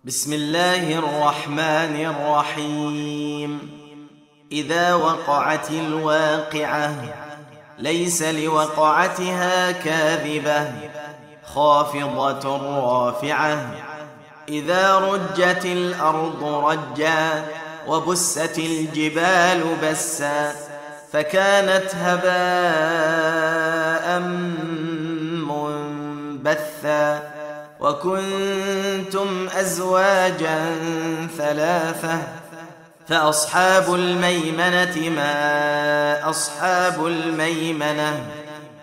بسم الله الرحمن الرحيم. إذا وقعت الواقعة ليس لوقعتها كاذبة خافضة رافعة. إذا رجت الأرض رجا وبست الجبال بسا فكانت هباء منبثا وكنتم أزواجا ثلاثة فأصحاب الميمنة ما أصحاب الميمنة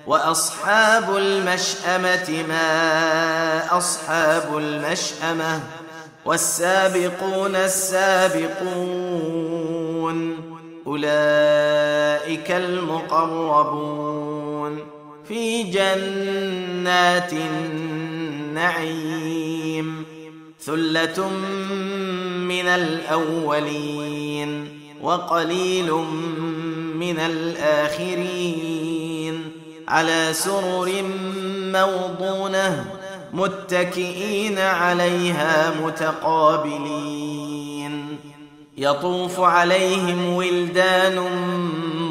وأصحاب المشأمة ما أصحاب المشأمة والسابقون السابقون أولئك المقربون في جنات النعيم ثلة من الأولين وقليل من الآخرين على سرر موضونة متكئين عليها متقابلين يطوف عليهم ولدان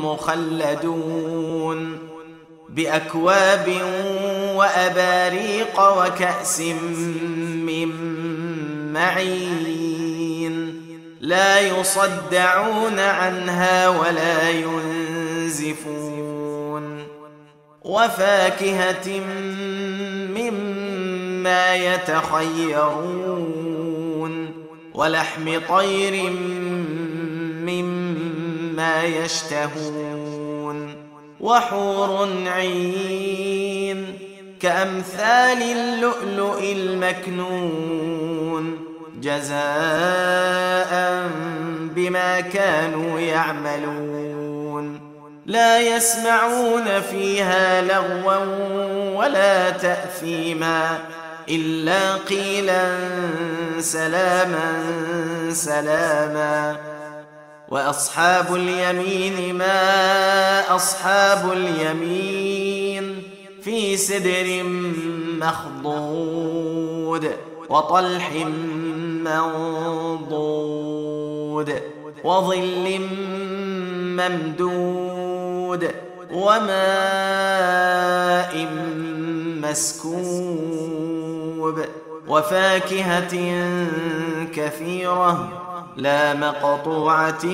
مخلدون بأكواب وأباريق وكأس من معين لا يصدعون عنها ولا ينزفون وفاكهة مما يتخيرون ولحم طير مما يشتهون وحور عين كأمثال اللؤلؤ المكنون جزاء بما كانوا يعملون لا يسمعون فيها لغوا ولا تأثيما إلا قيلا سلاما سلاما. وأصحاب اليمين ما أصحاب اليمين في سدر مخضود وطلح منضود وظل ممدود وماء مسكوب وفاكهة كثيرة لا مقطوعة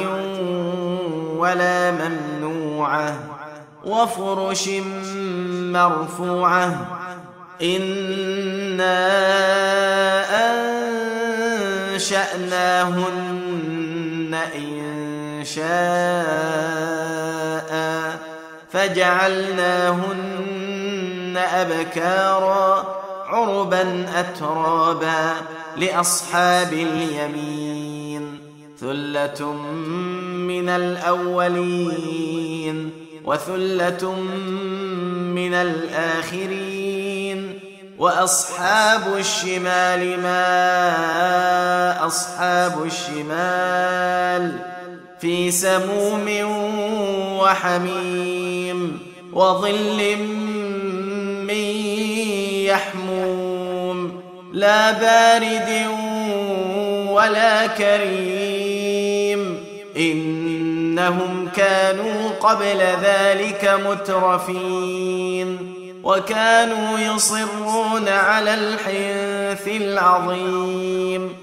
ولا ممنوعة وفرش مرفوعة إنا أنشأناهن إنشاء فجعلناهن أبكارا عربا أترابا لأصحاب اليمين ثلة من الأولين وثلة من الآخرين وأصحاب الشمال ما أصحاب الشمال في سموم وحميم وظل من يحموم لا بارد ولا كريم إنهم كانوا قبل ذلك مترفين وكانوا يصرون على الحنث العظيم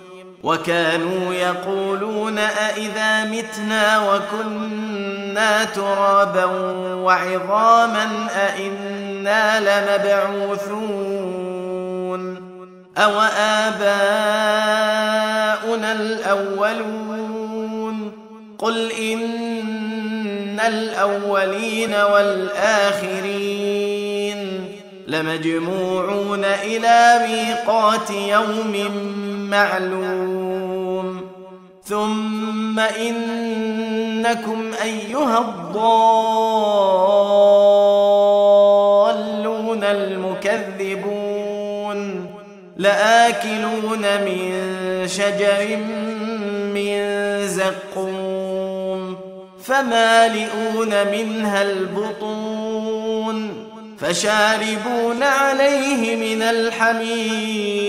وكانوا يقولون أئذا متنا وكنا ترابا وعظاما أئنا لمبعوثون أو آباؤنا الأولون قل إن الأولين والآخرين لمجموعون إلى ميقات يوم معلوم ثم إنكم أيها الضالون المكذبون لآكلون من شجر من زقوم فمالئون منها البطون فشاربون عليه من الحميم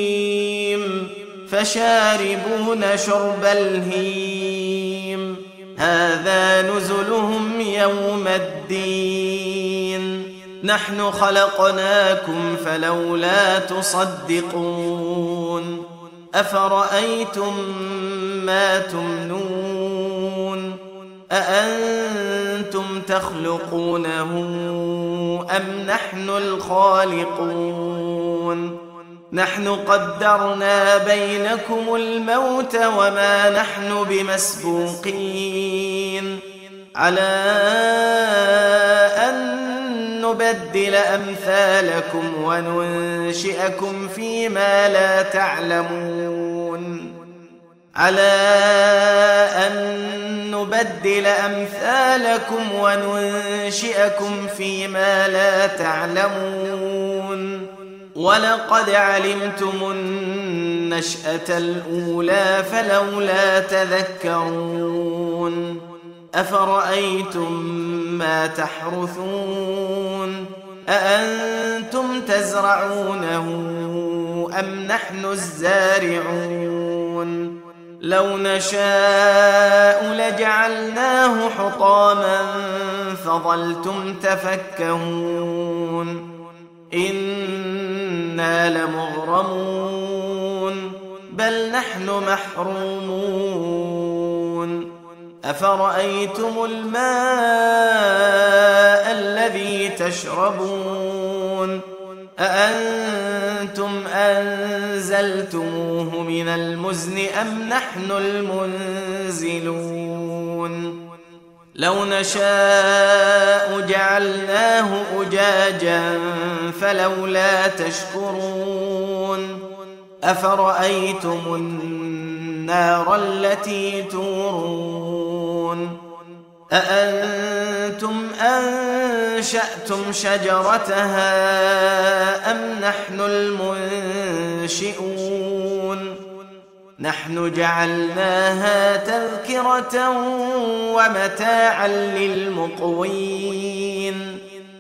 فشاربون شرب الهيم هذا نزلهم يوم الدين نحن خلقناكم فلولا تصدقون أفرأيتم ما تمنون أأنتم تخلقونه أم نحن الخالقون نحن قدرنا بينكم الموت وما نحن بمسبوقين على أن نبدل أمثالكم وننشئكم فيما لا تعلمون على أن نبدل أمثالكم وننشئكم فيما لا تعلمون ولقد علمتم النشأة الأولى فلولا تذكرون أفرأيتم ما تحرثون أأنتم تزرعونه أم نحن الزارعون لو نشاء لجعلناه حطاما فظلتم تفكهون إنا لمغرمون بل نحن محرومون أفرأيتم الماء الذي تشربون أأنتم أنزلتموه من المزن أم نحن المنزلون لو نشاء جعلناه أجاجا فلولا تشكرون أفرأيتم النار التي تورون أأنتم أنشأتم شجرتها أم نحن المنشئون نحن جعلناها تذكرة ومتاعا للمقوين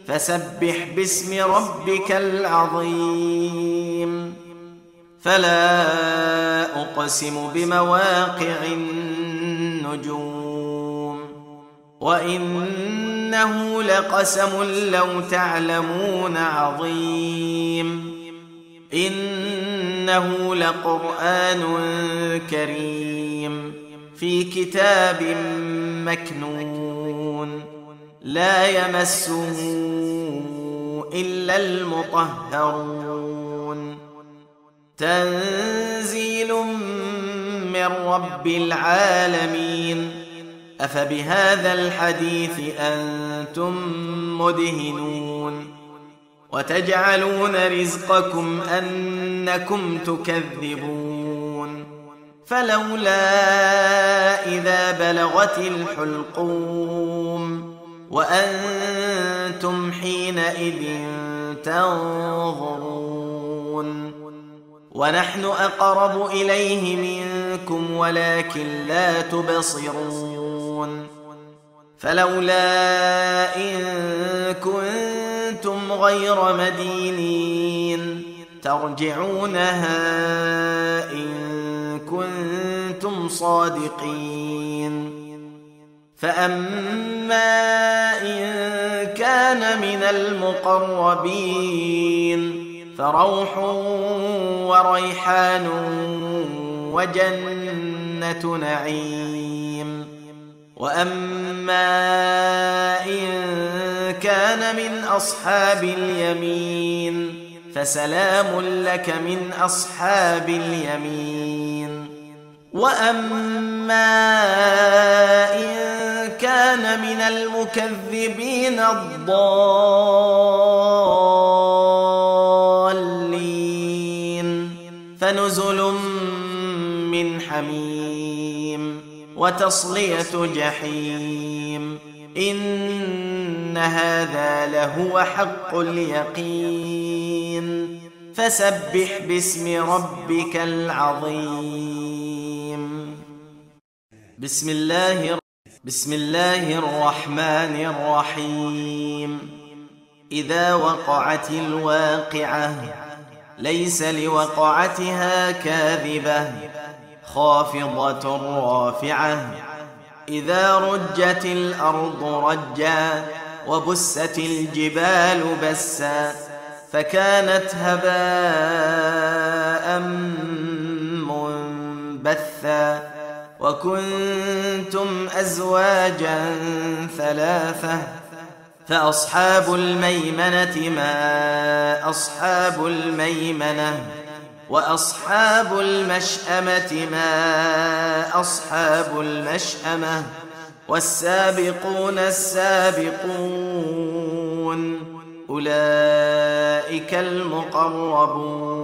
فسبح باسم ربك العظيم فلا أقسم بمواقع النجوم وإنه لقسم لو تعلمون عظيم إنه لقرآن كريم في كتاب مكنون لا يمسه إلا المطهرون تنزيل من رب العالمين أفبهذا الحديث أنتم مدهنون وتجعلون رزقكم أنكم تكذبون فلولا إذا بلغت الحلقوم وأنتم حينئذ تنظرون ونحن أقرب إليه منكم ولكن لا تبصرون فلولا إن كنتم غير مدينين ترجعونها إن كنتم صادقين فأما إن كان من المقربين فروح وريحان وجنة نعيم وأما إن كان من أصحاب اليمين فسلام لك من أصحاب اليمين وأما إن كان من المكذبين الضالين فنزل من حميم وتصلية جحيم إن هذا لهو حق اليقين فسبح باسم ربك العظيم بسم الله الرحمن الرحيم إذا وقعت الواقعة ليس لوقعتها كاذبة خافضة رافعة إذا رجت الأرض رجا وبست الجبال بسا فكانت هباء منبثا وكنتم أزواجا ثلاثة فأصحاب الميمنة ما أصحاب الميمنة وأصحاب المشأمة ما أصحاب المشأمة والسابقون السابقون أولئك المقربون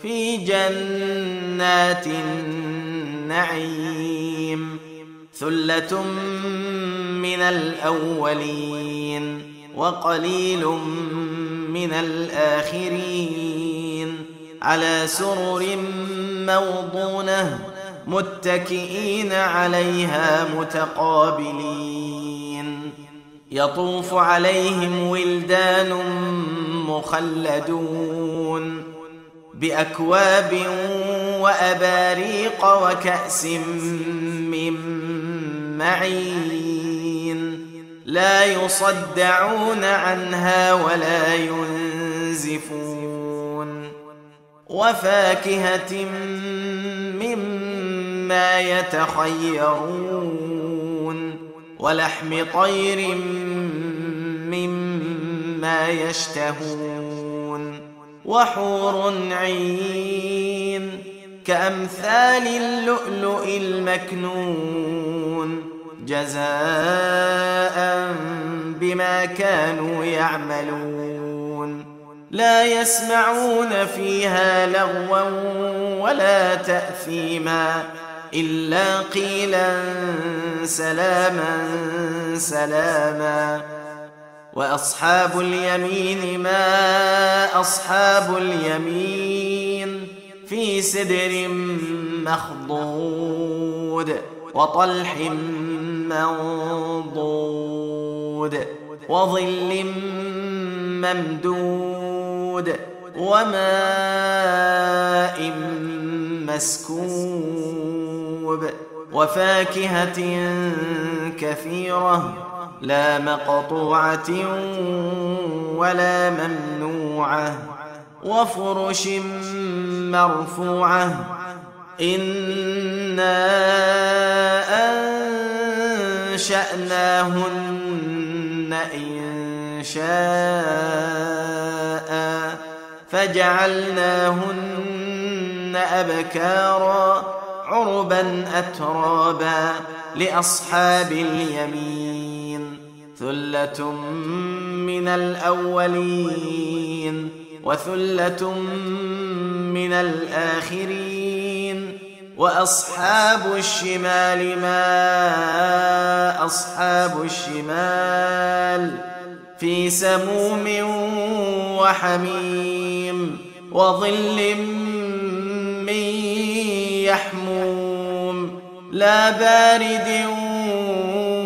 في جنات النعيم ثلة من الأولين وقليل من الآخرين على سرر موضونة متكئين عليها متقابلين يطوف عليهم ولدان مخلدون بأكواب وأباريق وكأس من معين لا يصدعون عنها ولا ينزفون وفاكهة مما يتخيرون ولحم طير مما يشتهون وحور عين كأمثال اللؤلؤ المكنون جزاء بما كانوا يعملون لا يسمعون فيها لغوا ولا تأثيما إلا قيلا سلاما سلاما وأصحاب اليمين ما أصحاب اليمين في سدر مخضود وطلح منضود وظل ممدود وماء مسكوب وفاكهة كثيرة لا مقطوعة ولا ممنوعة وفرش مرفوعة إنا أنشأناهن إنشاء فجعلناهن أبكارا عربا أترابا لأصحاب اليمين ثلة من الأولين وثلة من الآخرين وأصحاب الشمال ما أصحاب الشمال في سموم وحميم وظل من يحموم لا بارد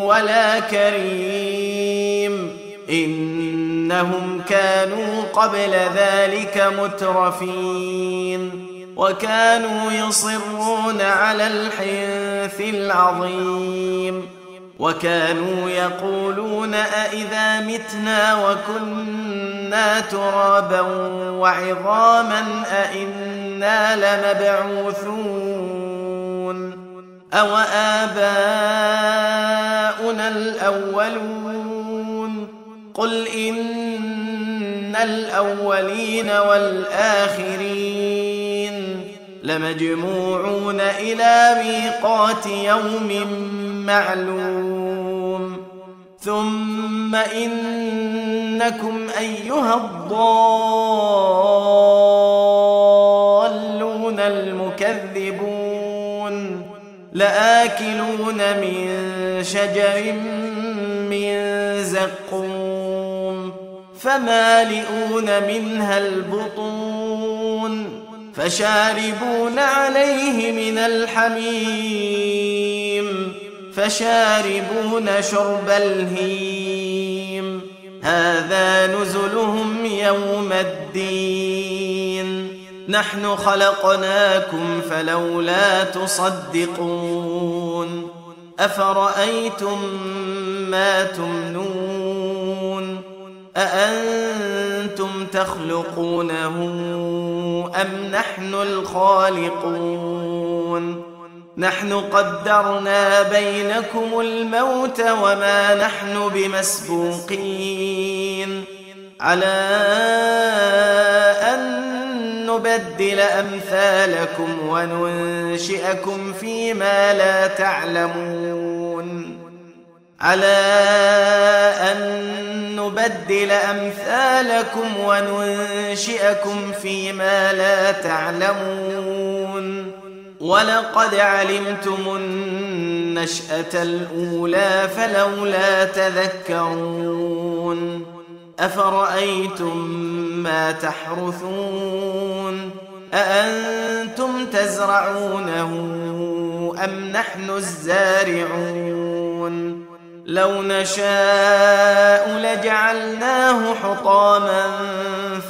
ولا كريم إنهم كانوا قبل ذلك مترفين وكانوا يصرون على الحنث العظيم وكانوا يقولون أئذا متنا وكنا ترابا وعظاما أئنا لمبعوثون أو آباؤنا الأولون قل إن الأولين والآخرين لمجموعون إلى ميقات يوم معلوم ثم إنكم أيها الضالون المكذبون لآكلون من شجر من زقوم فمالئون منها البطون فشاربون عليه من الحميم فشاربون شرب الهيم هذا نزلهم يوم الدين نحن خلقناكم فلولا تصدقون أفرأيتم ما تمنون أأنتم تخلقونه أم نحن الخالقون نحن قدرنا بينكم الموت وما نحن بمسبوقين على أن نبدل أمثالكم وننشئكم فيما لا تعلمون على أن نبدل أمثالكم وننشئكم فيما لا تعلمون ولقد علمتم النشأة الأولى فلولا تذكرون أفرأيتم ما تحرثون أأنتم تزرعونه أم نحن الزارعون لو نشاء لجعلناه حطاما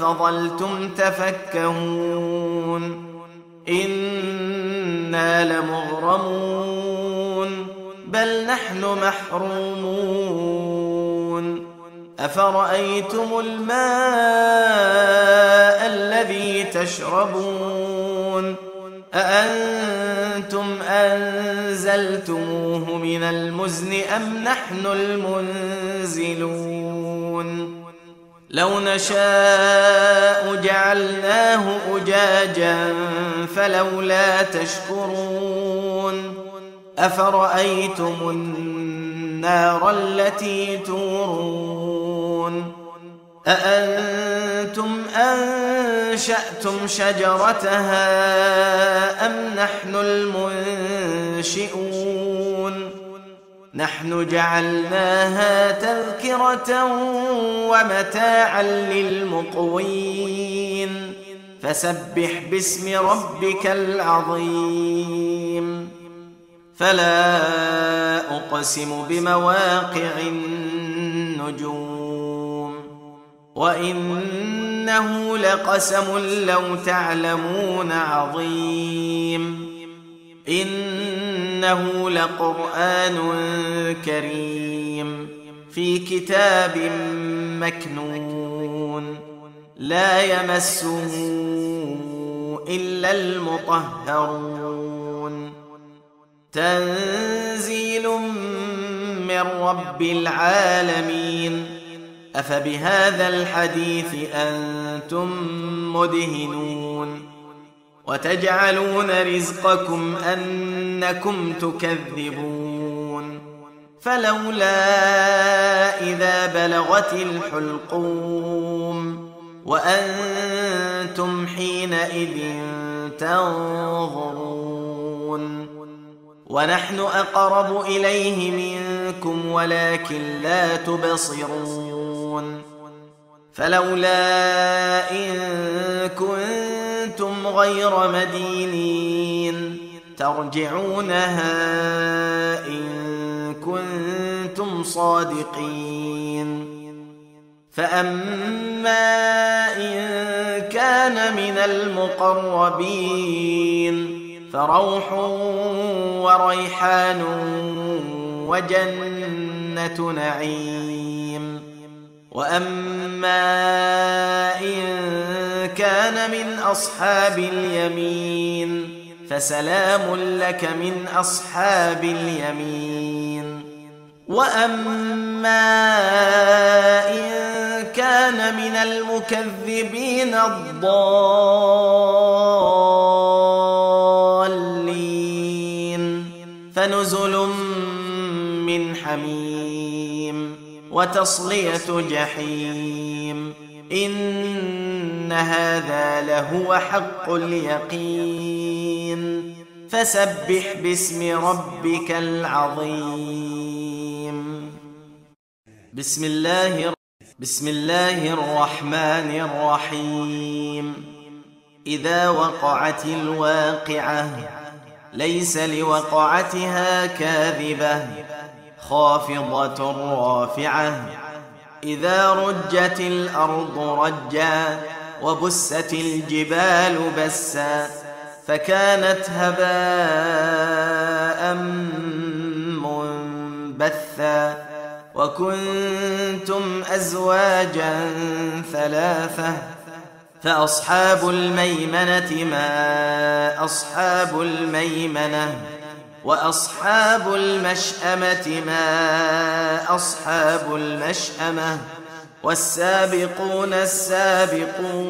فظلتم تفكهون إنا لمغرمون بل نحن محرومون أفرأيتم الماء الذي تشربون أأنتم أنزلتموه من المزن أم نحن المنزلون لو نشاء جعلناه أجاجا فلولا تشكرون أفرأيتم النار التي تورون أأنتم أنشأتم شجرتها أم نحن المنشئون نحن جعلناها تذكرة ومتاعا للمقوين فسبح باسم ربك العظيم فلا أقسم بمواقع النجوم وإنه لقسم لو تعلمون عظيم إنه لقرآن كريم في كتاب مكنون لا يمسه إلا المطهرون تنزيل من رب العالمين أفبهذا الحديث أنتم مدهنون وتجعلون رزقكم أنكم تكذبون فلولا إذا بلغت الحلقوم وأنتم حينئذ تنظرون ونحن أقرب إليه منكم ولكن لا تبصرون فلولا إن كنتم غير مدينين ترجعونها إن كنتم صادقين فأما إن كان من المقربين فروح وريحان وجنة نعيم وأما إن كان من أصحاب اليمين فسلام لك من أصحاب اليمين وأما إن كان من المكذبين الضالين فنزل من حميم وتصلية جحيم إن هذا لهو حق اليقين فسبح باسم ربك العظيم بسم الله الرحمن الرحيم إذا وقعت الواقعة ليس لوقعتها كاذبة خافضة رافعة إذا رجت الأرض رجا وبست الجبال بسا فكانت هباء منبثا وكنتم أزواجا ثلاثة فأصحاب الميمنة ما أصحاب الميمنة وأصحاب المشأمة ما أصحاب المشأمة والسابقون السابقون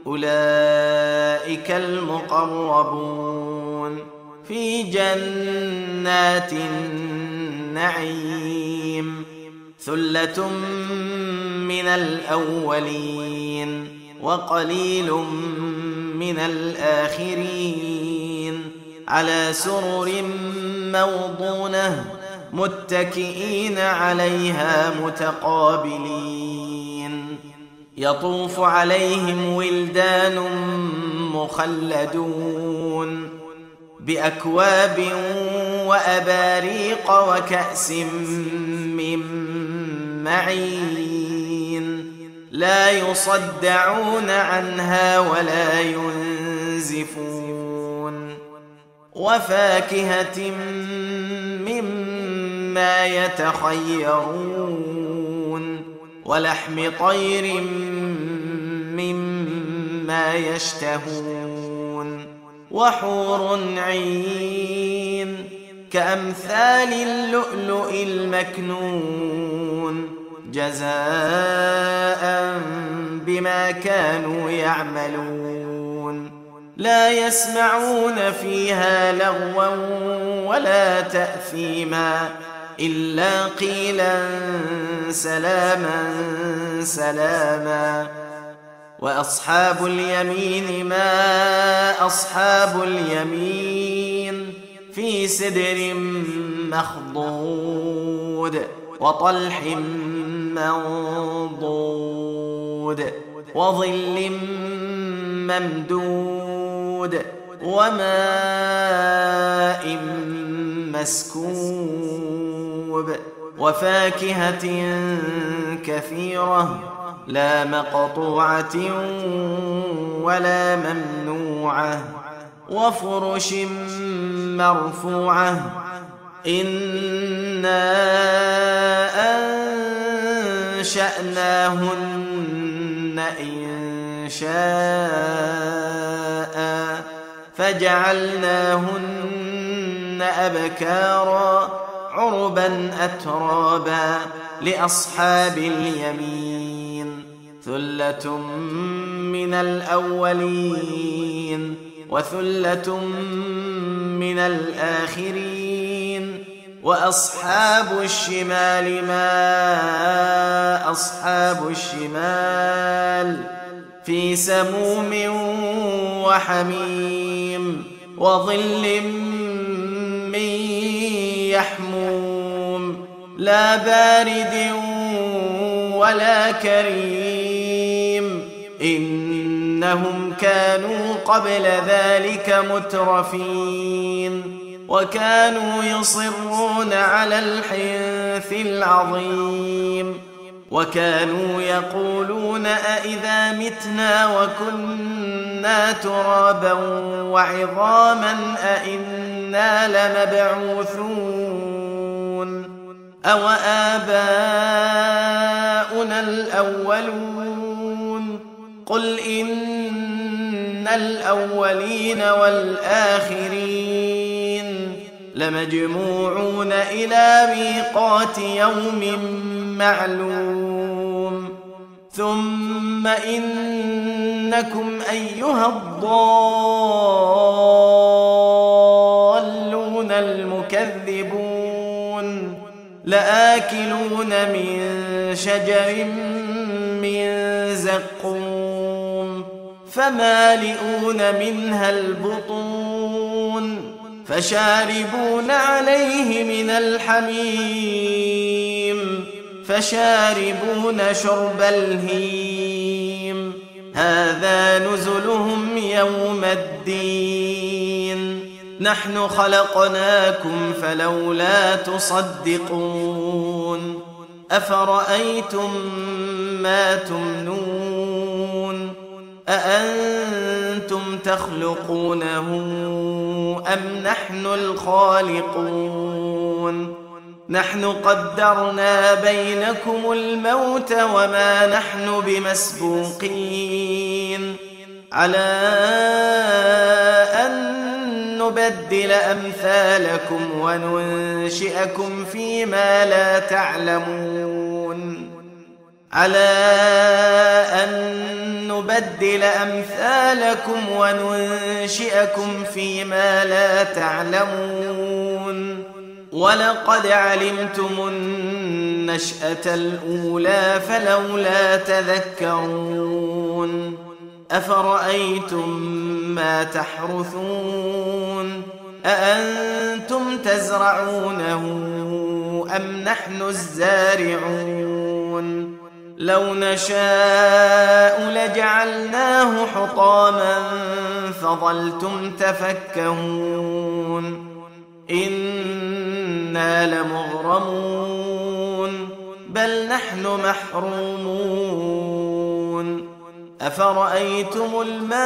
أولئك المقربون في جنات النعيم ثلة من الأولين وقليل من الآخرين على سرر موضونة متكئين عليها متقابلين يطوف عليهم ولدان مخلدون بأكواب وأباريق وكأس من معين لا يصدعون عنها ولا ينزفون وفاكهة مما يتخيرون ولحم طير مما يشتهون وحور عين كأمثال اللؤلؤ المكنون جزاء بما كانوا يعملون لا يسمعون فيها لغوا ولا تأثيما إلا قيلا سلاما سلاما وأصحاب اليمين ما أصحاب اليمين في سدر مخضود وطلح منضود وظل ممدود وماء مسكوب وفاكهة كثيرة لا مقطوعة ولا ممنوعة وفرش مرفوعة إنا أنشأناهن إنشاء فجعلناهن أبكارا عربا أترابا لأصحاب اليمين ثلة من الأولين وثلة من الآخرين وأصحاب الشمال ما أصحاب الشمال في سموم وحميم وظل من يحموم لا بارد ولا كريم إنهم كانوا قبل ذلك مترفين وكانوا يصرون على الحنث العظيم وكانوا يقولون أئذا متنا وكنا ترابا وعظاما أئنا لمبعوثون أو آباؤنا الأولون قل إن الأولين والآخرين لمجموعون إلى ميقات يوم معلوم ثم إنكم أيها الضالون المكذبون لآكلون من شجر من زقوم فمالئون منها البطون فشاربون عليه من الحميم فشاربون شرب الهيم هذا نزلهم يوم الدين نحن خلقناكم فلولا تصدقون أفرأيتم ما تمنون أأنتم تخلقونه أم نحن الخالقون نحن قدرنا بينكم الموت وما نحن بمسبوقين على أن نبدل أمثالكم وننشئكم فيما لا تعلمون على أن نبدل أمثالكم وننشئكم فيما لا تعلمون ولقد علمتم النشأة الأولى فلولا تذكرون أفرأيتم ما تحرثون أأنتم تزرعونه أم نحن الزارعون لو نشاء لجعلناه حطاما فظلتم تفكهون إنا لمغرمون بل نحن محرومون أفرأيتم الماء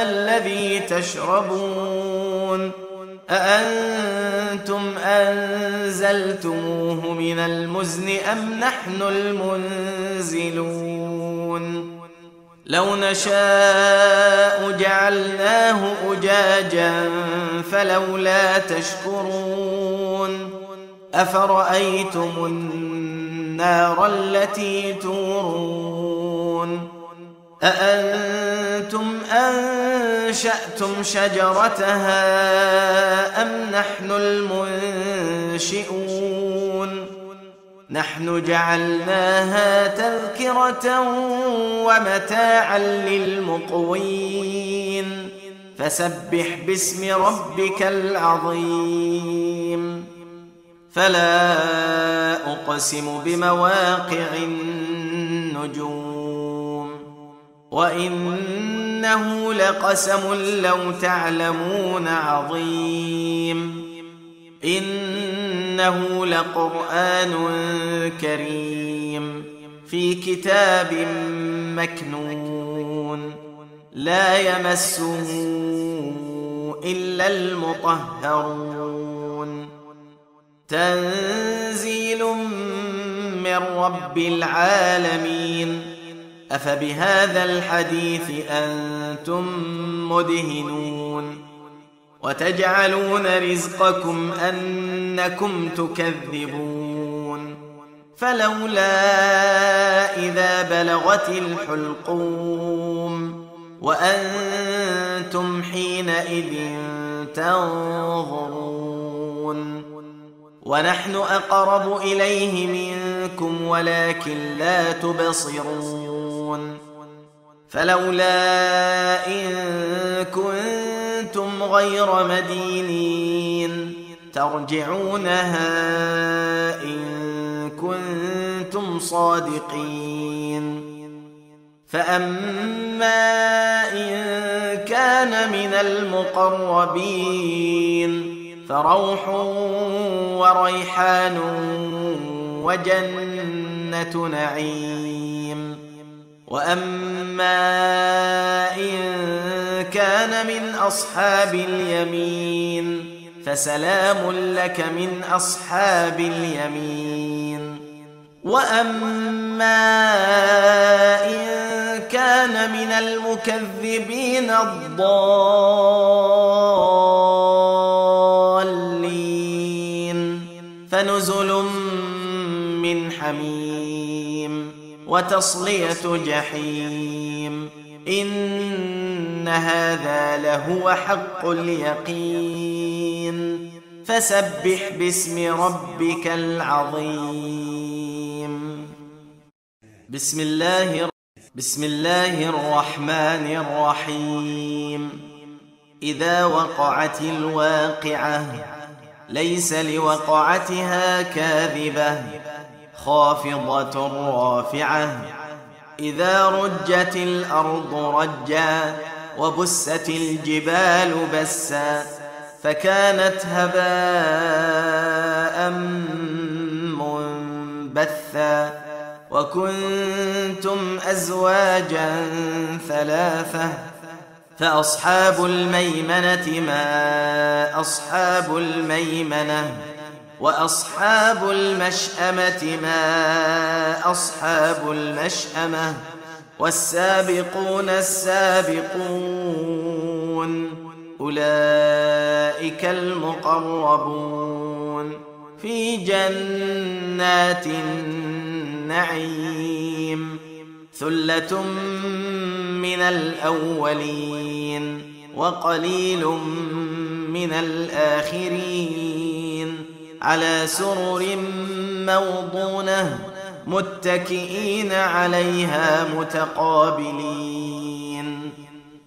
الذي تشربون أأنتم أنزلتموه من المزن أم نحن المنزلون لو نشاء جعلناه أجاجا فلولا تشكرون أفرأيتم النار التي تورون أأنتم أنشأتم شجرتها أم نحن المنشئون نحن جعلناها تذكرة ومتاعا للمقوين فسبح باسم ربك العظيم فلا أقسم بمواقع النجوم وإنه لقسم لو تعلمون عظيم إنه لقرآن كريم في كتاب مكنون لا يمسه إلا المطهرون تنزيل من رب العالمين أفبهذا الحديث أنتم مدهنون وتجعلون رزقكم أنكم تكذبون فلولا إذا بلغت الحلقوم وأنتم حينئذ تنظرون ونحن أقرب إليه منكم ولكن لا تبصرون فلولا إن كنتم غير مدينين ترجعونها إن كنتم صادقين فأما إن كان من المقربين فروح وريحان وجنة نعيم وأما إن كان من أصحاب اليمين فسلام لك من أصحاب اليمين وأما إن كان من المكذبين الضالين فنزل من حميم وتصلية جحيم إن هذا لهو حق اليقين فسبح باسم ربك العظيم بسم الله الرحمن الرحيم إذا وقعت الواقعة ليس لوقعتها كاذبة خافضة رافعة إذا رجت الأرض رجا وبست الجبال بسا فكانت هباء منبثا وكنتم أزواجا ثلاثة فأصحاب الميمنة ما أصحاب الميمنة وأصحاب المشأمة ما أصحاب المشأمة والسابقون السابقون أولئك المقربون في جنات النعيم ثلة من الأولين وقليل من الآخرين على سرر موضونة متكئين عليها متقابلين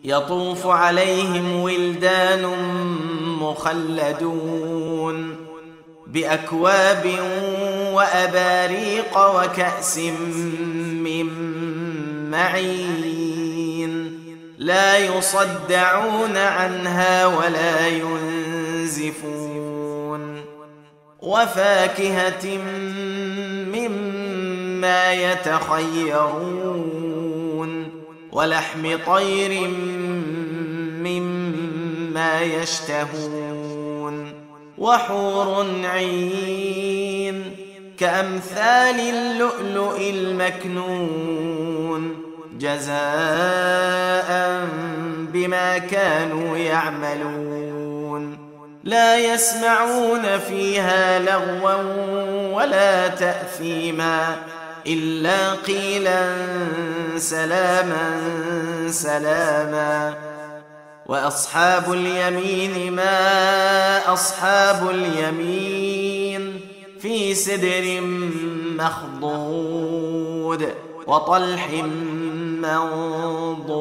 يطوف عليهم ولدان مخلدون بأكواب وأباريق وكأس من معين لا يصدعون عنها ولا ينزفون وفاكهة مما يتخيرون ولحم طير مما يشتهون وحور عين كأمثال اللؤلؤ المكنون جزاء بما كانوا يعملون لا يسمعون فيها لغوا ولا تأثيما إلا قيلا سلاما سلاما وأصحاب اليمين ما أصحاب اليمين في سدر مخضود وطلح منضود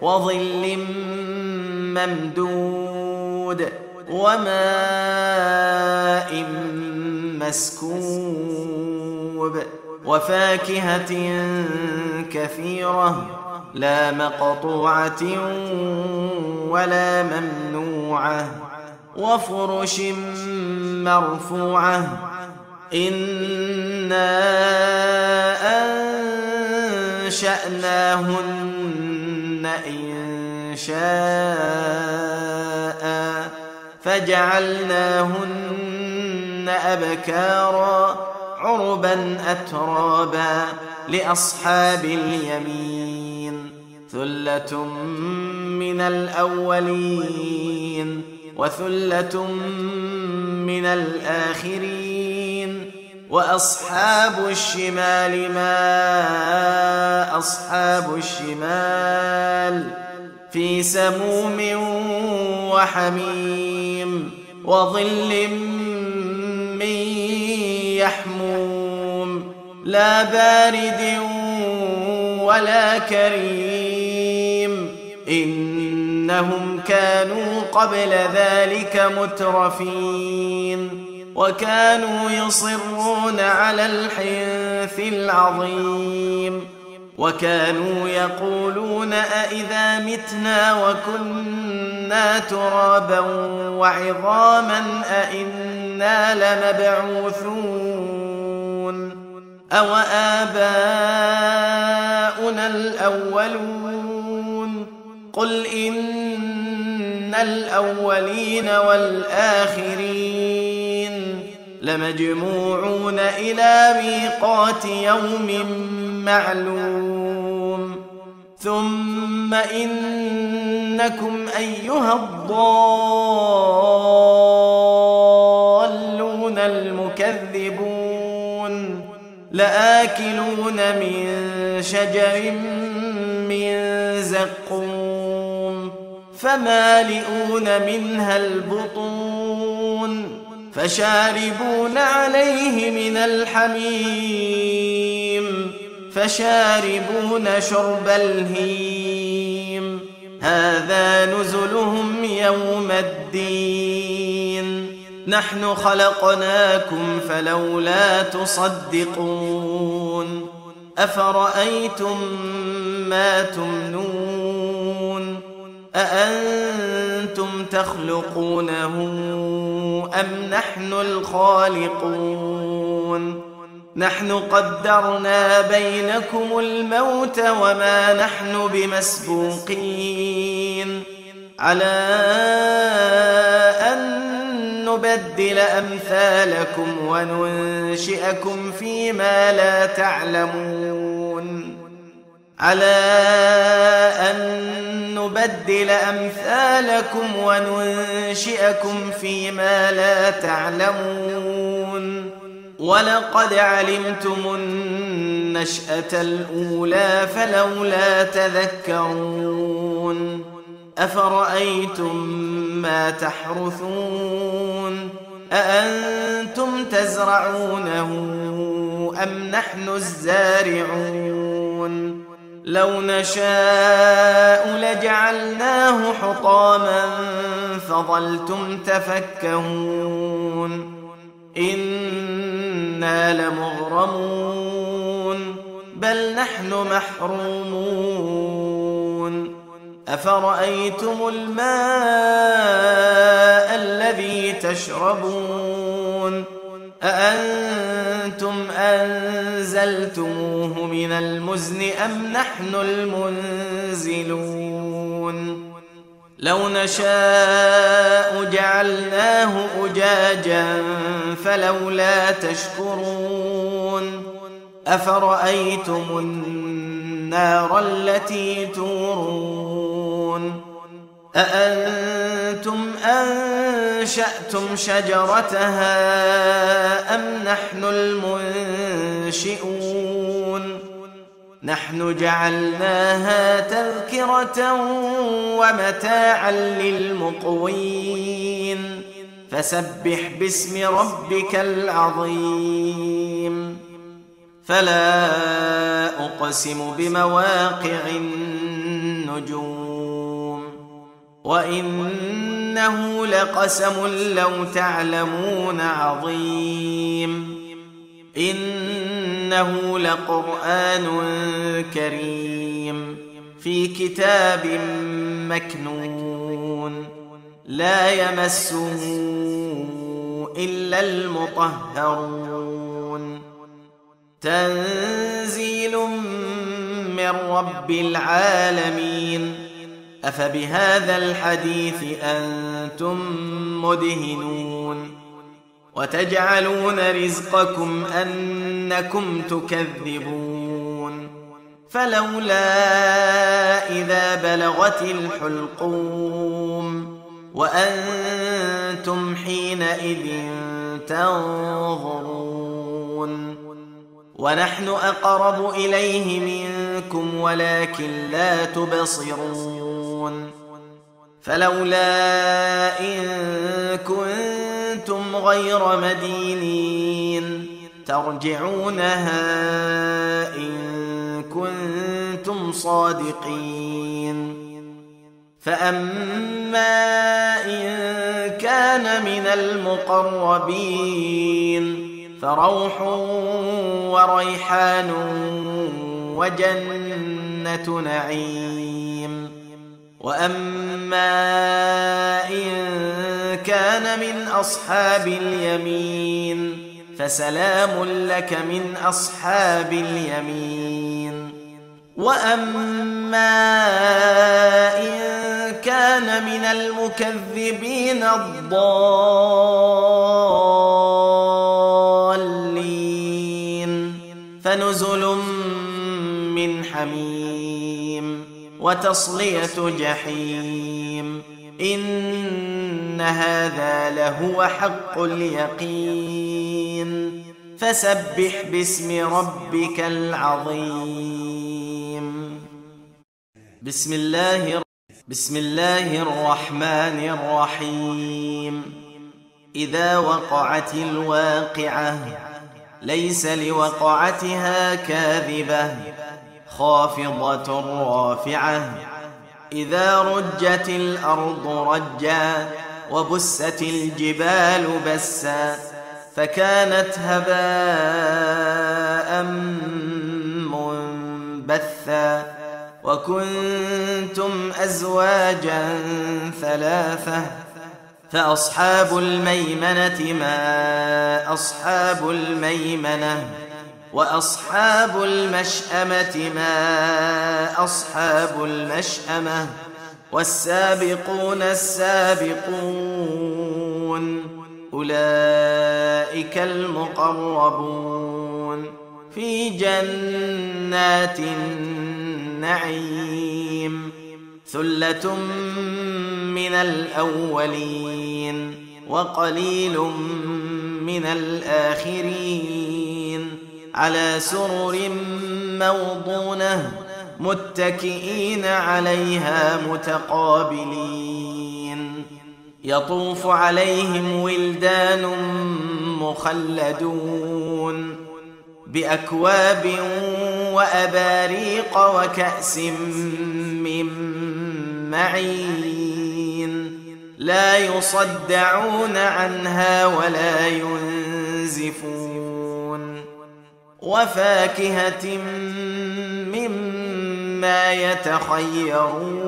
وظل ممدود وماء مسكوب وفاكهة كثيرة لا مقطوعة ولا ممنوعة وفرش مرفوعة إنا أنشأناهن إنشاء فجعلناهن أبكارا عربا أترابا لأصحاب اليمين ثلة من الأولين وثلة من الآخرين وأصحاب الشمال ما أصحاب الشمال في سموم وحميم وظل من يحموم لا بارد ولا كريم إنهم كانوا قبل ذلك مترفين وكانوا يصرون على الحنث العظيم وكانوا يقولون أئذا متنا وكنا ترابا وعظاما أئنا لمبعوثون أو آباؤنا الأولون قل إن الأولين والآخرين لمجموعون إلى ميقات يوم معلوم ثم إنكم أيها الضالون المكذبون لآكلون من شجر من زقوم فمالئون منها البطون فشاربون عليه من الحميم فشاربون شرب الهيم هذا نزلهم يوم الدين نحن خلقناكم فلولا تصدقون أفرأيتم ما تمنون أأنتم تخلقونه أم نحن الخالقون نحن قدرنا بينكم الموت وما نحن بمسبوقين على أن نبدل أمثالكم وننشئكم فيما لا تعلمون على أن نبدل أمثالكم وننشئكم فيما لا تعلمون ولقد علمتم النشأة الأولى فلولا تذكرون أفرأيتم ما تحرثون أأنتم تزرعونه أم نحن الزارعون لو نشاء لجعلناه حطاما فظلتم تفكهون إنا لمغرمون بل نحن محرومون أفرأيتم الماء الذي تشربون أأنتم أنزلتموه من المزن أم نحن المنزلون لو نشاء جعلناه أجاجا فلولا تشكرون أفرأيتم النار التي تورون أأنتم أنشأتم شجرتها أم نحن المنشئون نحن جعلناها تذكرة ومتاعا للمقوين فسبح باسم ربك العظيم فلا أقسم بمواقع النجوم وإنه لقسم لو تعلمون عظيم إنه لقرآن كريم في كتاب مكنون لا يمسه إلا المطهرون تنزيل من رب العالمين أفبهذا الحديث أنتم مدهنون وتجعلون رزقكم أنكم تكذبون فلولا إذا بلغت الحلقوم وأنتم حينئذ تنظرون ونحن أقرب إليه منكم ولكن لا تبصرون فلولا إن كنتم غير مدينين ترجعونها إن كنتم صادقين فأما إن كان من المقربين فروح وريحان وجنة نعيم وأما إن كان من أصحاب اليمين فسلام لك من أصحاب اليمين وأما إن كان من المكذبين الضالين فنزل من حميم وتصلية جحيم إن هذا لهو حق اليقين فسبح باسم ربك العظيم بسم الله الرحمن الرحيم إذا وقعت الواقعة ليس لوقعتها كاذبة خافضة رافعة إذا رجت الأرض رجا وبست الجبال بسا فكانت هباء منبثا وكنتم أزواجا ثلاثة فأصحاب الميمنة ما أصحاب الميمنة وأصحاب المشأمة ما أصحاب المشأمة والسابقون السابقون أولئك المقربون في جنات النعيم ثلة من الأولين وقليل من الآخرين على سرر موضونة متكئين عليها متقابلين يطوف عليهم ولدان مخلدون بأكواب وأباريق وكأس من معين لا يصدعون عنها ولا ينزفون وفاكهة مما يتخيرون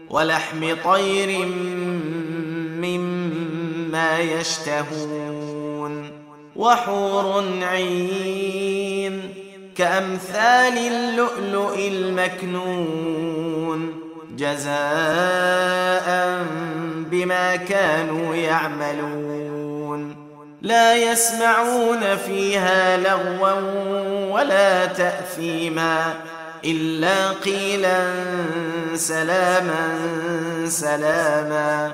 ولحم طير مما يشتهون وحور عين كأمثال اللؤلؤ المكنون جزاء بما كانوا يعملون لا يسمعون فيها لغوا ولا تأثيما إلا قيلا سلاما سلاما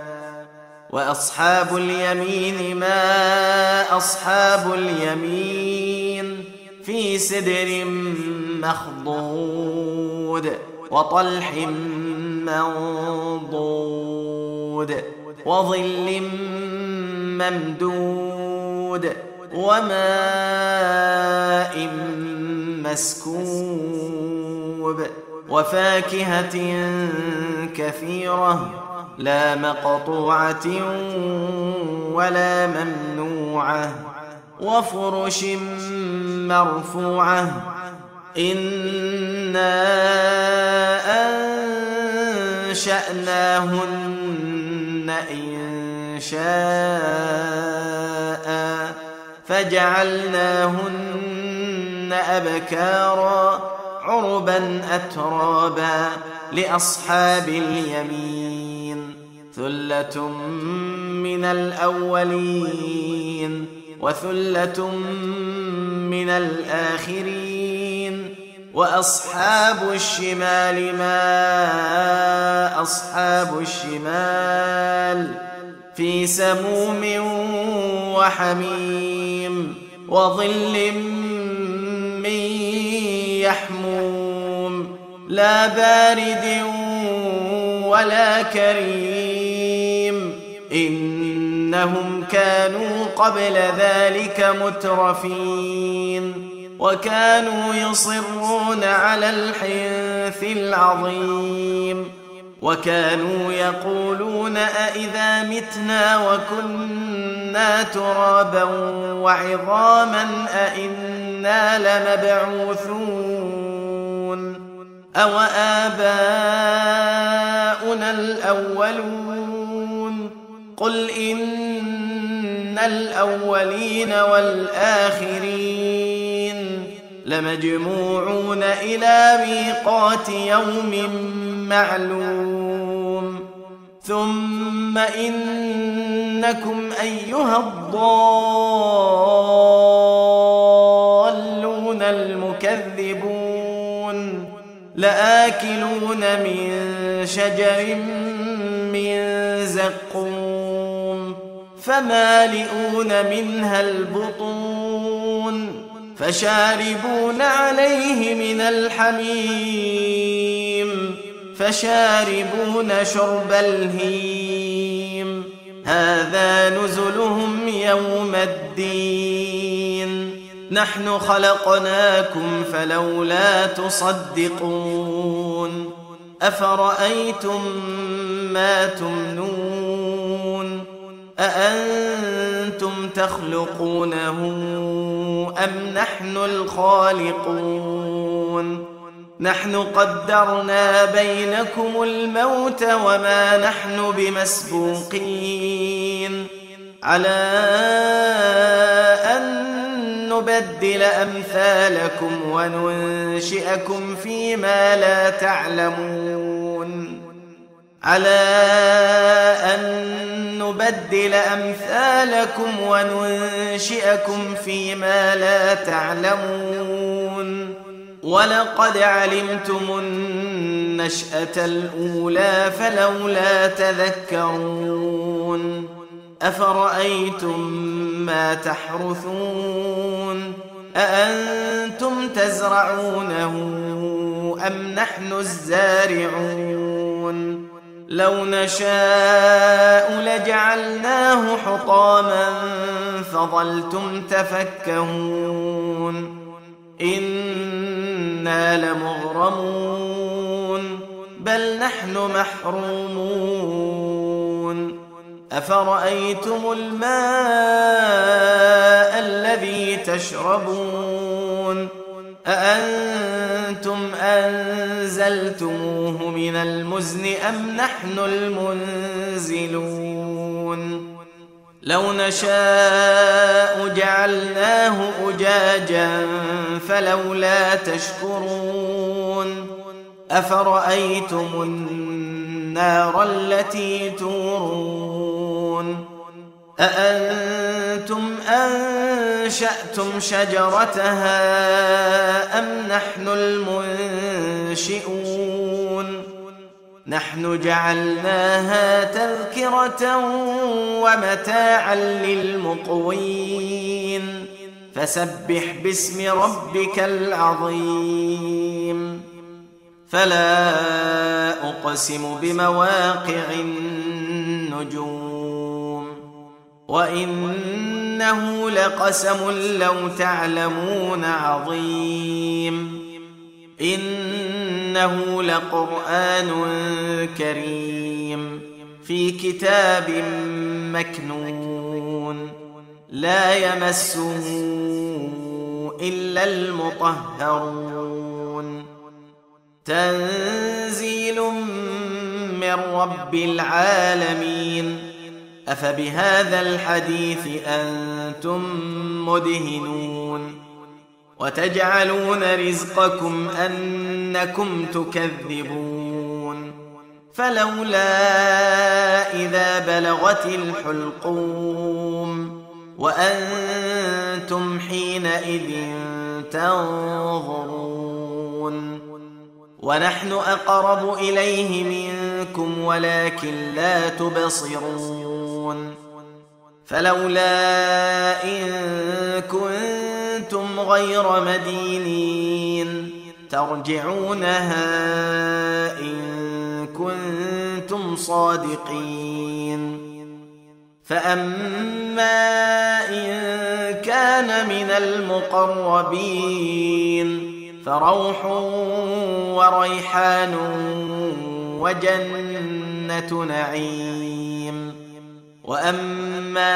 وأصحاب اليمين ما أصحاب اليمين في سدر مخضود وطلح منضود وظل ممدود وماء مسكوب وفاكهة كثيرة لا مقطوعة ولا ممنوعة وفرش مرفوعة إنا أنشأناهن إنشاء فجعلناهن أبكارا عربا أترابا لأصحاب اليمين ثلة من الأولين وثلة من الآخرين وأصحاب الشمال ما أصحاب الشمال في سموم وحميم وظل من يحموم لا بارد ولا كريم إنهم كانوا قبل ذلك مترفين وكانوا يصرون على الحنث العظيم وكانوا يقولون أئذا متنا وكنا ترابا وعظاما أئنا لمبعوثون أو آباؤنا الأولون قل إن الأولين والآخرين لمجموعون إلى ميقات يوم معلوم ثم إنكم أيها الضالون المكذبون لآكلون من شجر من زقوم فمالئون منها البطون فشاربون عليه من الحميم فشاربون شرب الهيم هذا نزلهم يوم الدين نحن خلقناكم فلولا تصدقون أفرأيتم ما تمنون أأنتم تخلقونه أم نحن الخالقون نحن قدرنا بينكم الموت وما نحن بمسبوقين على أن نبدل أمثالكم وننشئكم فيما لا تعلمون على أن نبدل أمثالكم وننشئكم فيما لا تعلمون ولقد علمتم النشأة الأولى فلولا تذكرون أفرأيتم ما تحرثون أأنتم تزرعونه أم نحن الزارعون لو نشاء لجعلناه حطاما فظلتم تفكهون إنا لمغرمون بل نحن محرومون أفرأيتم الماء الذي تشربون أأنتم أنزلتموه من المزن أم نحن المنزلون لو نشاء جعلناه أجاجا فلولا تشكرون أفرأيتم النار التي تورون أأنتم أنشأتم شجرتها أم نحن المنشئون نحن جعلناها تذكرة ومتاعا للمقوين فسبح باسم ربك العظيم فلا أقسم بمواقع النجوم وإنه لقسم لو تعلمون عظيم إنه لقرآن كريم في كتاب مكنون لا يمسه إلا المطهرون تنزيل من رب العالمين أفبهذا الحديث أنتم مدهنون وتجعلون رزقكم أنكم تكذبون فلولا إذا بلغت الحلقوم وأنتم حينئذ تنظرون ونحن أقرب إليه منكم ولكن لا تبصرون فلولا إن كنتم غير مدينين ترجعونها إن كنتم صادقين فأما إن كان من المقربين فروح وريحان وجنة نعيم وأما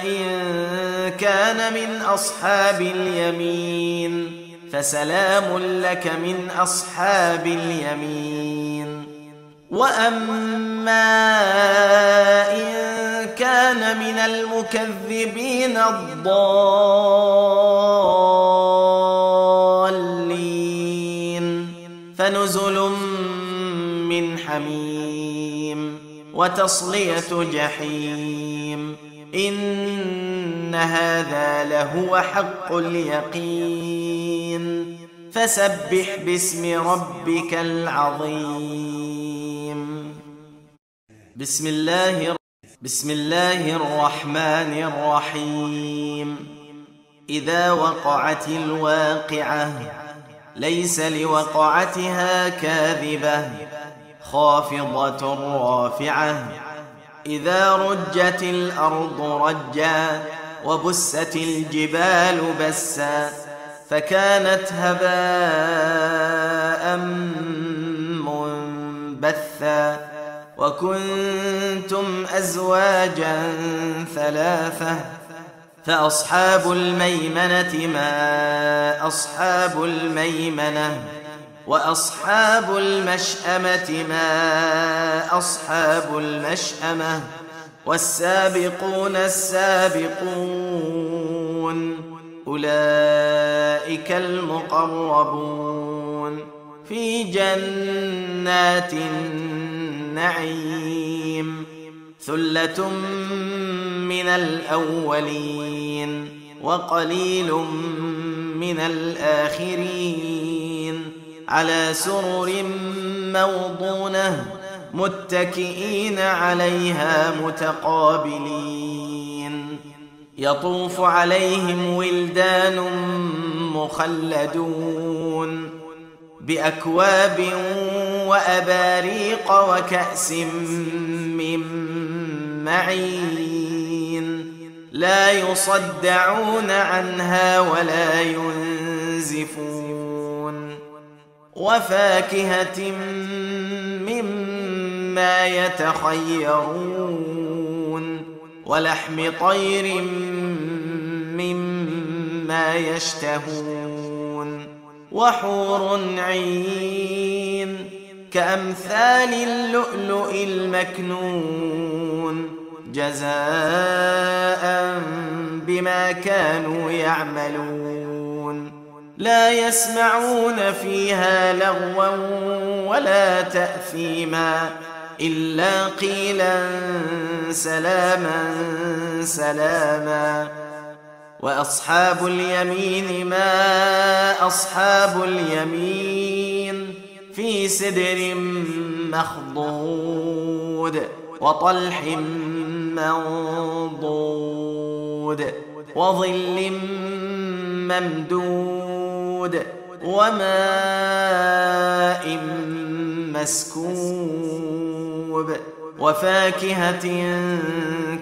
إن كان من أصحاب اليمين فسلام لك من أصحاب اليمين وأما إن كان من المكذبين الضالين فنزل من حميم وتصلية جحيم إن هذا لهو حق اليقين فسبح باسم ربك العظيم بسم الله الرحمن الرحيم إذا وقعت الواقعة ليس لوقعتها كاذبة خافضة رافعة إذا رجت الأرض رجا وبست الجبال بسا فكانت هباء منبثا وكنتم أزواجا ثلاثة فأصحاب الميمنة ما أصحاب الميمنة وأصحاب المشأمة ما أصحاب المشأمة والسابقون السابقون أولئك المقربون في جنات النعيم ثلة من الأولين وقليل من الآخرين على سرر موضونة متكئين عليها متقابلين يطوف عليهم ولدان مخلدون بأكواب وأباريق وكأس من معين لا يصدعون عنها ولا ينزفون وفاكهة مما يتخيرون ولحم طير مما يشتهون وحور عين كأمثال اللؤلؤ المكنون جزاء بما كانوا يعملون لا يسمعون فيها لغوا ولا تأثيما إلا قيلا سلاما سلاما وأصحاب اليمين ما أصحاب اليمين في سدر مخضود وطلح منضود وظل ممدود وماء مسكوب وفاكهة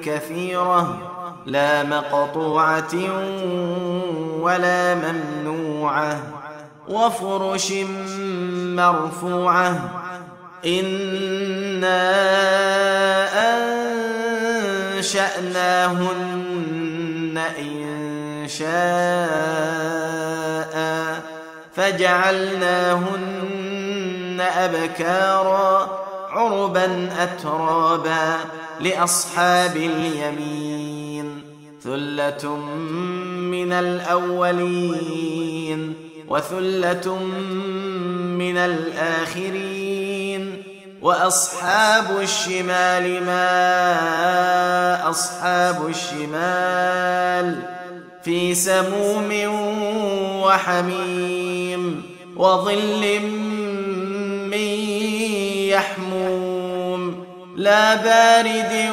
كثيرة لا مقطوعة ولا ممنوعة وفرش مرفوعة إنا أنشأناهن إنشاء فجعلناهن أبكارا عربا أترابا لأصحاب اليمين ثلة من الأولين وثلة من الآخرين وأصحاب الشمال ما أصحاب الشمال في سموم وحميم وظل من يحموم لا بارد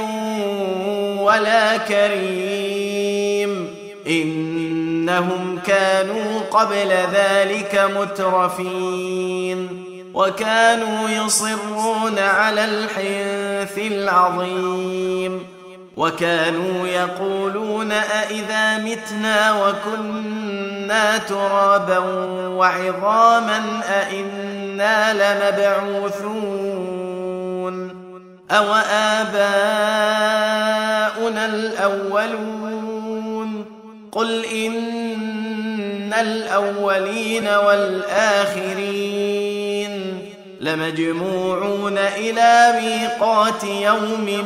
ولا كريم إنهم كانوا قبل ذلك مترفين وكانوا يصرون على الحنث العظيم وكانوا يقولون أئذا متنا وكنا ترابا وعظاما أئنا لمبعوثون أو آباؤنا الأولون قل إن الأولين والآخرين لمجموعون إلى ميقات يوم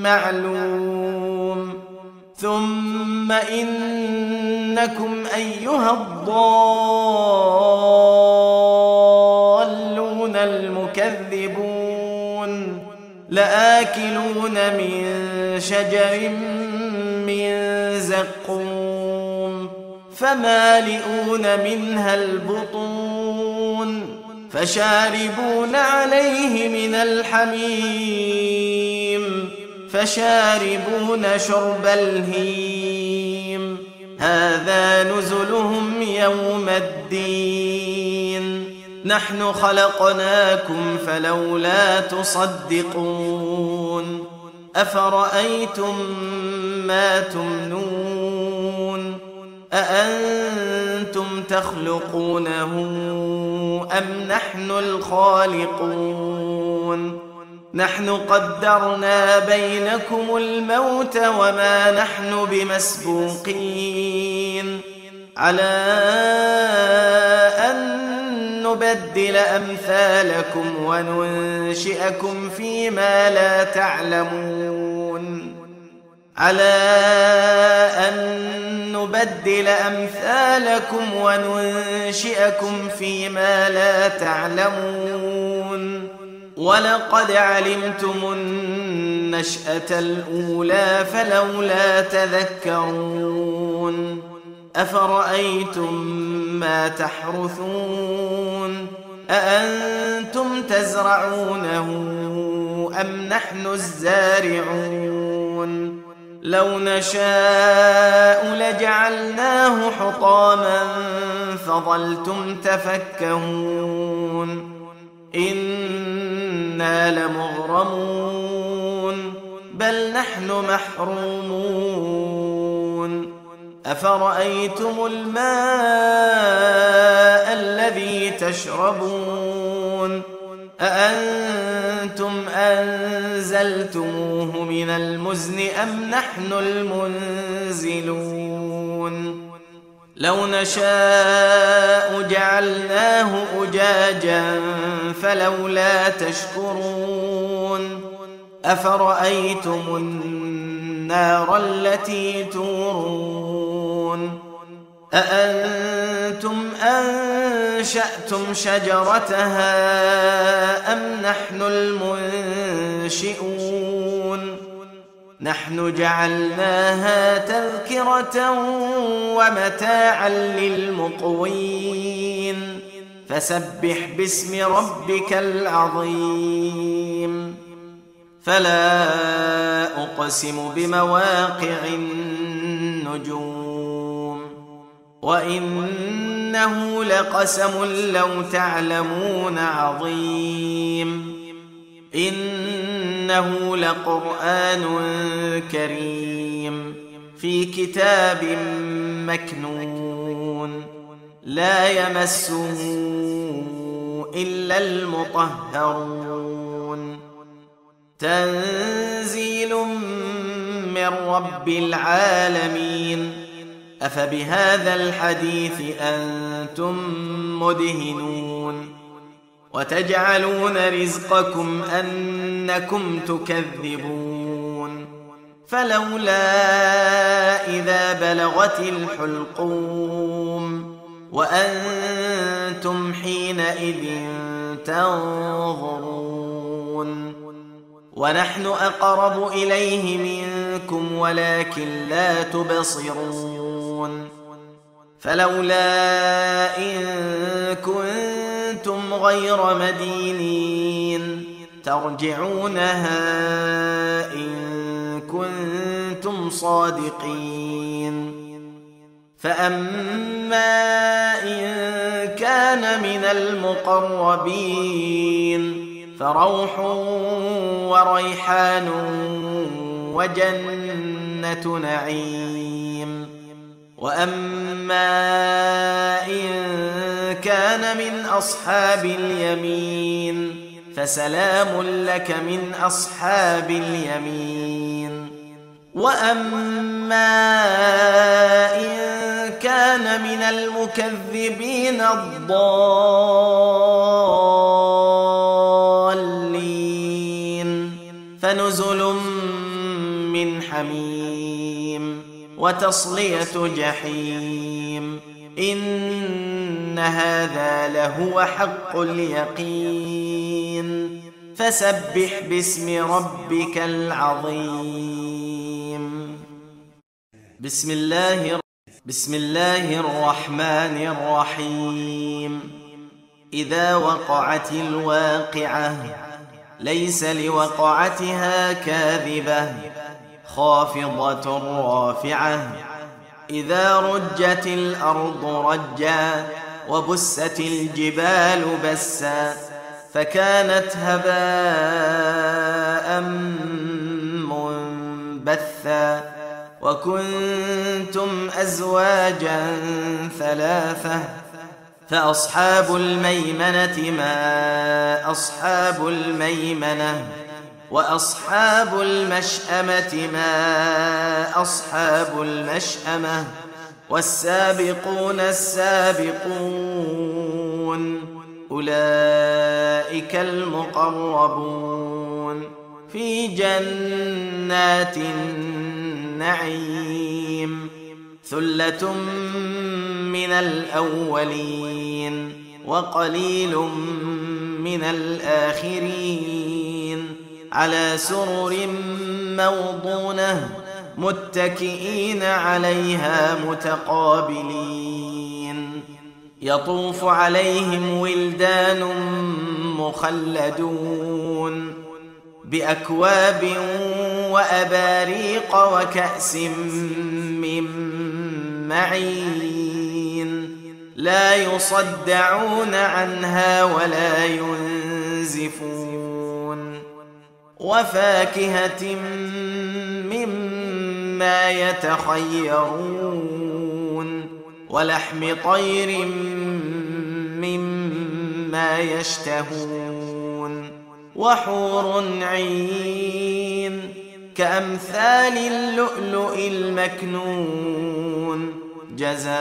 معلوم ثم إنكم أيها الضالون المكذبون لآكلون من شجر من زقوم فمالئون منها البطون فشاربون عليه من الحميم فشاربون شرب الهيم هذا نزلهم يوم الدين نحن خلقناكم فلولا تصدقون أفرأيتم ما تمنون أأنتم تخلقونه أم نحن الخالقون نحن قدرنا بينكم الموت وما نحن بمسبوقين على أن نبدل أمثالكم وننشئكم فيما لا تعلمون على أن نبدل أمثالكم وننشئكم فيما لا تعلمون ولقد علمتم النشأة الأولى فلولا تذكرون أفرأيتم ما تحرثون أأنتم تزرعونه أم نحن الزارعون لو نشاء لجعلناه حطاما فظلتم تفكهون إنا لمغرمون بل نحن محرومون أفرأيتم الماء الذي تشربون أأنتم أنزلتموه من المزن أم نحن المنزلون لو نشاء جعلناه أجاجا فلولا تشكرون أفرأيتم النار التي تورون أأنتم أنشأتم شجرتها أم نحن المنشئون نحن جعلناها تذكرة ومتاعا للمقوين فسبح باسم ربك العظيم فلا أقسم بمواقع النجوم وإنه لقسم لو تعلمون عظيم إنه لقرآن كريم في كتاب مكنون لا يمسه إلا المطهرون تنزيل من رب العالمين أفبهذا الحديث أنتم مدهنون وتجعلون رزقكم أنكم تكذبون فلولا إذا بلغت الحلقوم وأنتم حينئذ تنظرون ونحن أقرب إليه منكم ولكن لا تبصرون فلولا إن كنتم غير مدينين ترجعونها إن كنتم صادقين فأما إن كان من المقربين فروح وريحان وجنة نعيم وأما إن كان من أصحاب اليمين فسلام لك من أصحاب اليمين وأما إن كان من المكذبين الضالين فنزل من حميم وتصلية جحيم إن هذا لهو حق اليقين فسبح باسم ربك العظيم بسم الله الرحمن الرحيم إذا وقعت الواقعة ليس لوقعتها كاذبة خافضة رافعة إذا رجت الأرض رجا وبست الجبال بسا فكانت هباء منبثا وكنتم أزواجا ثلاثة فأصحاب الميمنة ما أصحاب الميمنة وأصحاب المشأمة ما أصحاب المشأمة والسابقون السابقون أولئك المقربون في جنات النعيم النعيم ثلة من الأولين وقليل من الآخرين على سرر موضونة متكئين عليها متقابلين يطوف عليهم ولدان مخلدون بأكواب وأباريق وكأس من معين لا يصدعون عنها ولا ينزفون وفاكهة مما يتخيرون ولحم طير مما يشتهون وحور عين كأمثال اللؤلؤ المكنون جزاء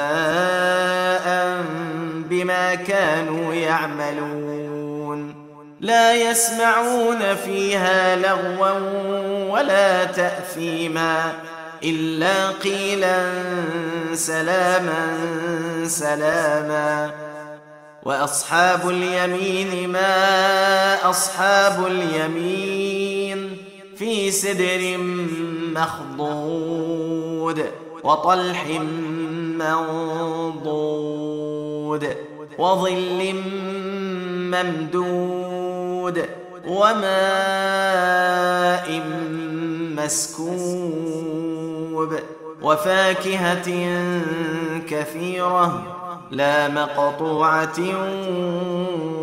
بما كانوا يعملون لا يسمعون فيها لغوا ولا تأثيما إلا قيلا سلاما سلاما وأصحاب اليمين ما أصحاب اليمين في سدر مخضود وطلح منضود وظل ممدود وماء مسكوب وفاكهة كثيرة لا مقطوعة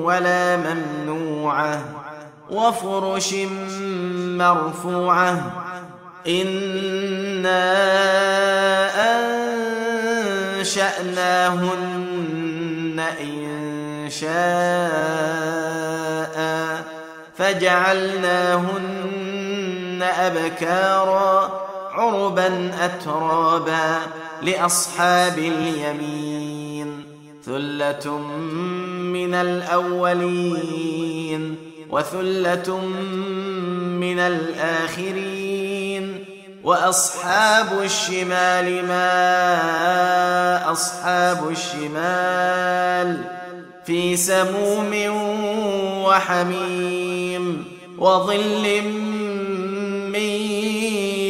ولا ممنوعة وفرش مرفوعة إنا أنشأناهن إنشاء فجعلناهن أبكارا عربا أترابا لأصحاب اليمين ثلة من الأولين وثلة من الآخرين وأصحاب الشمال ما أصحاب الشمال في سموم وحميم وظل من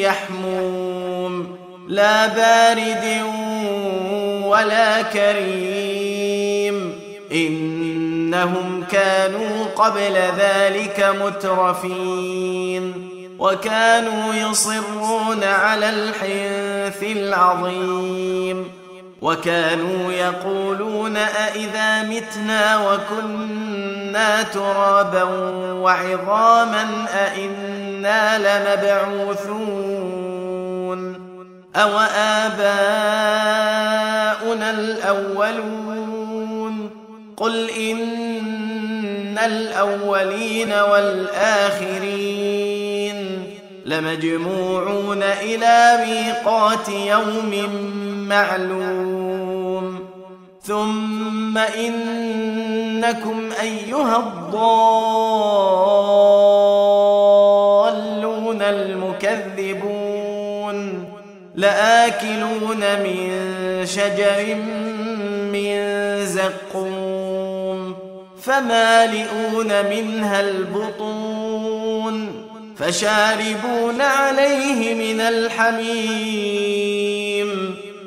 يحموم لا بارد ولا كريم إنهم كانوا قبل ذلك مترفين وكانوا يصرون على الحنث العظيم وكانوا يقولون أئذا متنا وكنا ترابا وعظاما أئنا لمبعوثون أو آباؤنا الأولون قل إن الأولين والآخرين لمجموعون إلى ميقات يوم معلوم ثم إنكم أيها الضالون المكذبون لآكلون من شجر من زقوم فمالئون منها البطون فشاربون عليه من الحميم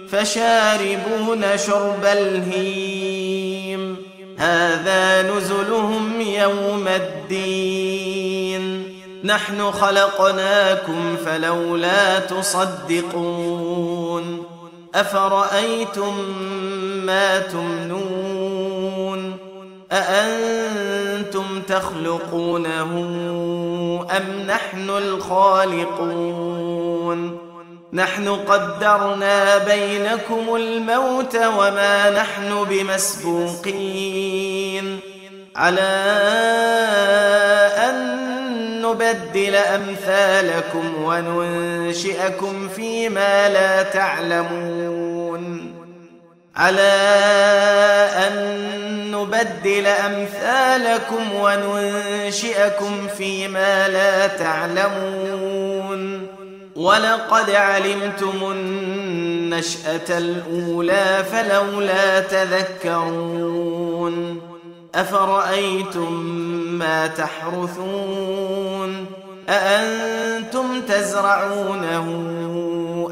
فشاربون شرب الهيم هذا نزلهم يوم الدين نحن خلقناكم فلولا تصدقون أفرأيتم ما تمنون أأنتم تخلقونه أم نحن الخالقون نحن قدرنا بينكم الموت وما نحن بمسبوقين على أن نبدل أمثالكم وننشئكم فيما لا تعلمون على أن نبدل أمثالكم وننشئكم فيما لا تعلمون ولقد علمتم النشأة الأولى فلولا تذكرون أفرأيتم ما تحرثون أأنتم تزرعونه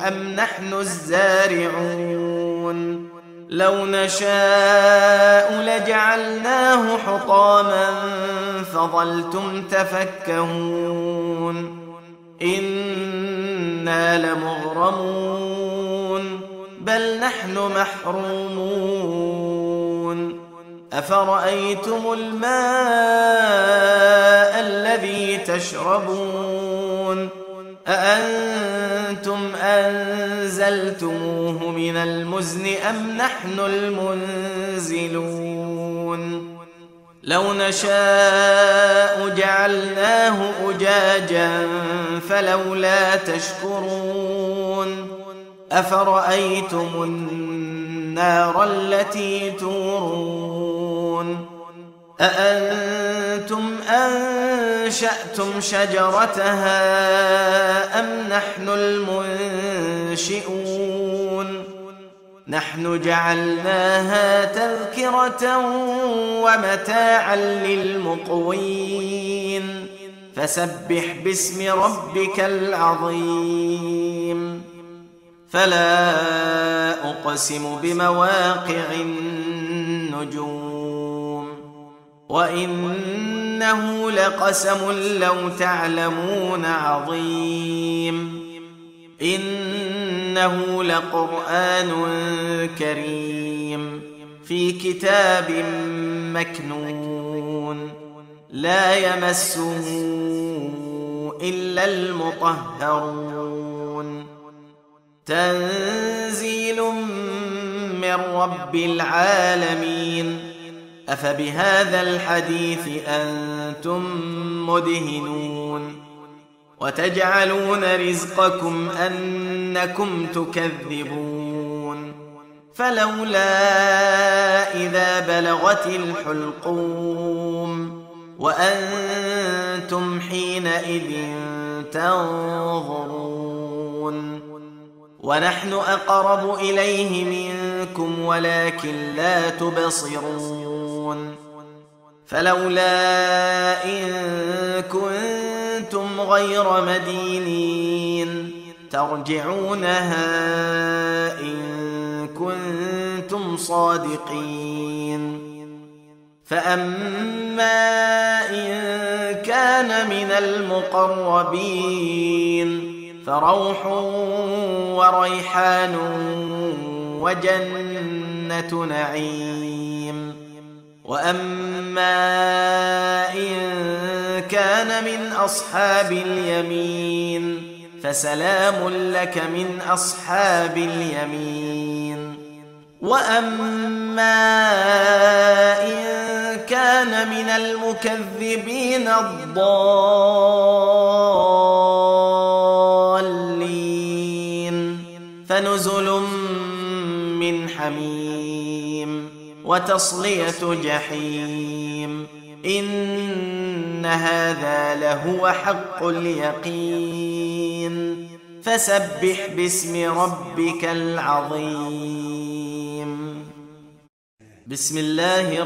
أم نحن الزارعون لو نشاء لجعلناه حطاما فظلتم تفكهون إنا لمغرمون بل نحن محرومون أفرأيتم الماء الذي تشربون أأنتم أنزلتموه من المزن أم نحن المنزلون لو نشاء جعلناه أجاجا فلولا تشكرون أفرأيتم النار التي تورون أأنتم أنشأتم شجرتها أم نحن المنشئون نحن جعلناها تذكرة ومتاعا للمقوين فسبح باسم ربك العظيم فلا أقسم بمواقع النجوم وإنه لقسم لو تعلمون عظيم إنه لقرآن كريم في كتاب مكنون لا يمسه إلا المطهرون تنزيل من رب العالمين أفبهذا الحديث أنتم مدهنون وتجعلون رزقكم أنكم تكذبون فلولا إذا بلغت الحلقوم وأنتم حينئذ تنظرون ونحن أقرب إليه منكم ولكن لا تبصرون فلولا إن كنتم غير مدينين ترجعونها إن كنتم صادقين فأما إن كان من المقربين فروح وريحان وجنة نعيم وأما إن كان من أصحاب اليمين فسلام لك من أصحاب اليمين وأما إن كان من المكذبين الضالين فنزل من حميم وتصلية جحيم إن هذا لهو حق اليقين فسبح باسم ربك العظيم بسم الله